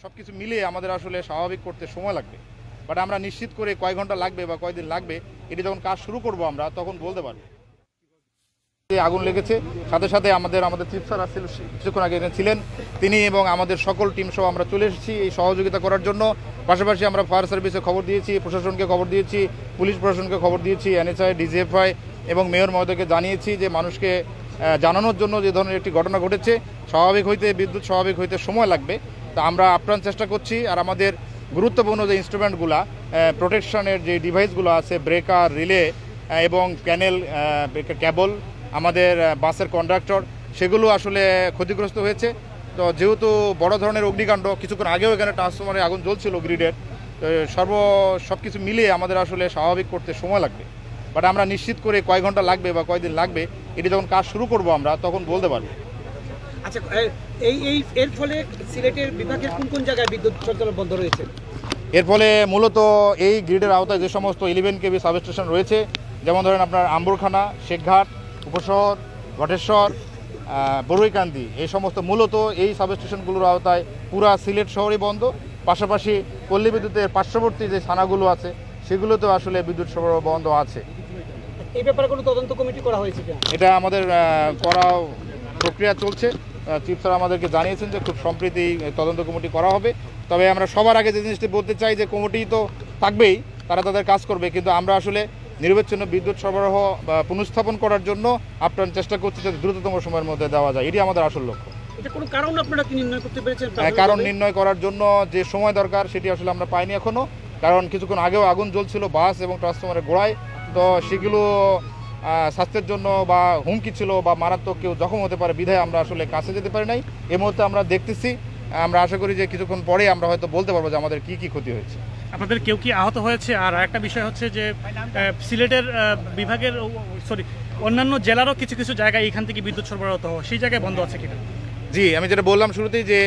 সবকিছু মিলিয়ে আমাদের আসলে স্বাভাবিক করতে সময় লাগবে, বাট আমরা নিশ্চিত করে কয় ঘন্টা লাগবে বা কয়দিন লাগবে এটি যখন কাজ শুরু করব আমরা তখন বলতে পারবো। আগুন লেগেছে, সাথে সাথে আমাদের চিফ স্যার আসছিল কিছুক্ষণ আগে এখানে ছিলেন, তিনি এবং আমাদের সকল টিম সহ আমরা চলে এসেছি এই সহযোগিতা করার জন্য। পাশাপাশি আমরা ফায়ার সার্ভিসে খবর দিয়েছি, প্রশাসনকে খবর দিয়েছি, পুলিশ প্রশাসনকে খবর দিয়েছি, এনএসআই, ডিজিএফআই এবং মেয়র মহোদয়কে জানিয়েছি যে মানুষকে জানানোর জন্য যে ধরনের একটি ঘটনা ঘটেছে, বিদ্যুৎ স্বাভাবিক হইতে সময় লাগবে, তা আমরা আপ্রাণ চেষ্টা করছি। আর আমাদের গুরুত্বপূর্ণ যে ইনস্ট্রুমেন্টগুলো, প্রোটেকশনের যে ডিভাইসগুলো আছে, ব্রেকার, রিলে এবং ক্যাবল, আমাদের বাসের কন্ডাক্টর, সেগুলো আসলে ক্ষতিগ্রস্ত হয়েছে। তো যেহেতু বড় ধরনের অগ্নিকাণ্ড, কিছুক্ষণ আগেও এখানে ট্রান্সফরমারে আগুন জ্বলছিল গ্রিডের, সব কিছু মিলিয়ে আমাদের আসলে স্বাভাবিক করতে সময় লাগবে, বাট আমরা নিশ্চিত করে কয় ঘন্টা লাগবে বা কয়দিন লাগবে এটি যখন কাজ শুরু করব আমরা তখন বলতে পারবো। আচ্ছা, এর ফলে সিলেটের বিভাগের কোন কোন জায়গায় বিদ্যুৎ সরবরাহ বন্ধ রয়েছে? এর ফলে মূলত এই গ্রিডের আওতায় যে সমস্ত 11 কেভি সাবস্টেশন রয়েছে, যেমন ধরেন আপনার আম্বরখানা, শেখঘাট, উপশহর, ঘটেশ্বর, বড়ুইকান্দি, এই সমস্ত মূলত এই সাবস্টেশনগুলোর আওতায় পুরা সিলেট শহরই বন্ধ। পাশাপাশি পল্লী বিদ্যুতের পার্শ্ববর্তী যে থানাগুলো আছে সেগুলোতেও আসলে বিদ্যুৎ সরবরাহ বন্ধ আছে। এই ব্যাপারে কোনো তদন্ত কমিটি করা হয়েছে? এটা আমাদের করা প্রক্রিয়া চলছে। চিফ স্যার আমাদেরকে জানিয়েছেন যে খুব সম্প্রতি তদন্ত কমিটি করা হবে। তবে আমরা সবার আগে যে জিনিসটি বলতে চাই যে কমিটি তো থাকবেই, তারা তাদের কাজ করবে, কিন্তু আমরা আসলে নিরবচ্ছিন্ন বিদ্যুৎ সরবরাহ পুনঃস্থাপন করার জন্য আপ্রাণ চেষ্টা করছি যাতে দ্রুততম সময়ের মধ্যে দেওয়া যায়। এটি আমাদের আসল লক্ষ্য। এটা কোনো কারণ আপনারা কি নির্ণয় করতে পেরেছেন? কারণ নির্ণয় করার জন্য যে সময় দরকার সেটি আসলে আমরা পাইনি এখনো, কারণ কিছুক্ষণ আগেও আগুন জ্বলছিল বাস এবং ট্রান্সফরমারের গোড়ায়। তো সেগুলো স্বাস্থ্যের জন্য বা হুমকি ছিল বা মারাত্মক কেউ জখম হতে পারে বিধায় আমরা আসলে কাছে যেতে পারি নাই। এই মুহূর্তে আমরা দেখতেছি, আমরা আশা করি যে কিছুক্ষণ পরে আমরা হয়তো বলতে পারবো যে আমাদের কি ক্ষতি হয়েছে। আপনাদের কেউ কি আহত হয়েছে? আর একটা বিষয় হচ্ছে যে সিলেটের বিভাগের অন্যান্য জেলারও কিছু কিছু জায়গায় এখান থেকে বিদ্যুৎ সরবরাহ সেই জায়গায় বন্ধ আছে কিনা? জি, আমি যেটা বললাম শুরুতেই যে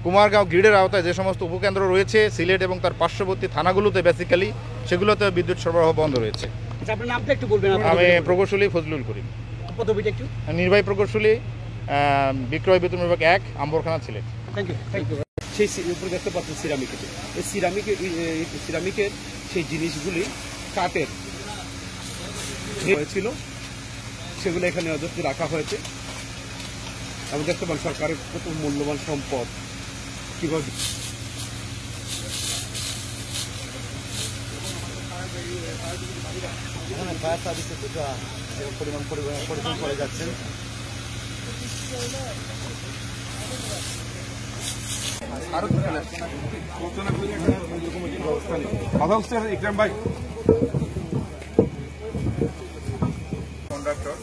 কুমারগাঁও গ্রিডের আওতায় যে সমস্ত উপকেন্দ্র রয়েছে সিলেট এবং তার পার্শ্ববর্তী থানাগুলোতে বেসিক্যালি সেগুলোতে বিদ্যুৎ সরবরাহ বন্ধ রয়েছে। আপনার নামটা একটু বলবেন? আমি প্রকৌশলী ফজলুল করিম, পদবিটা একটু। নির্বাহী প্রকৌশলী, বিক্রয় বিদ্যুৎ বিভাগ 1, আম্বরখানা, সিলেট। Thank you. সেই উপরে দেখতে পাচ্ছেন সিরামিকের, এই সিরামিকের সেই জিনিসগুলি কাঠের হয়েছিল, সেগুলো এখানে অযত্ন রাখা হয়েছে। আমি দেখতে পান সরকারের কত মূল্যবান সম্পদ কিভাবে ফায়ার সার্ভিসের পরিমাণ পরিশ্রম করে যাচ্ছেন। ইকরাম ভাই, কন্ডাক্টর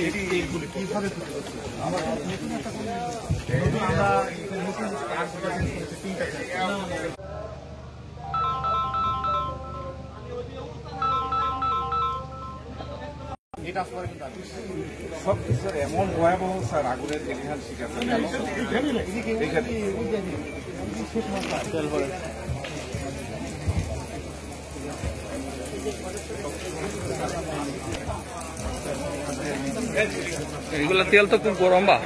এইগুলি কিভাবে আমরা সব কিছু এমন ভয়াবহ স্যার আগুনের এখানে শিখাচ্ছেন এগুলা তেল তো খুব গরম বা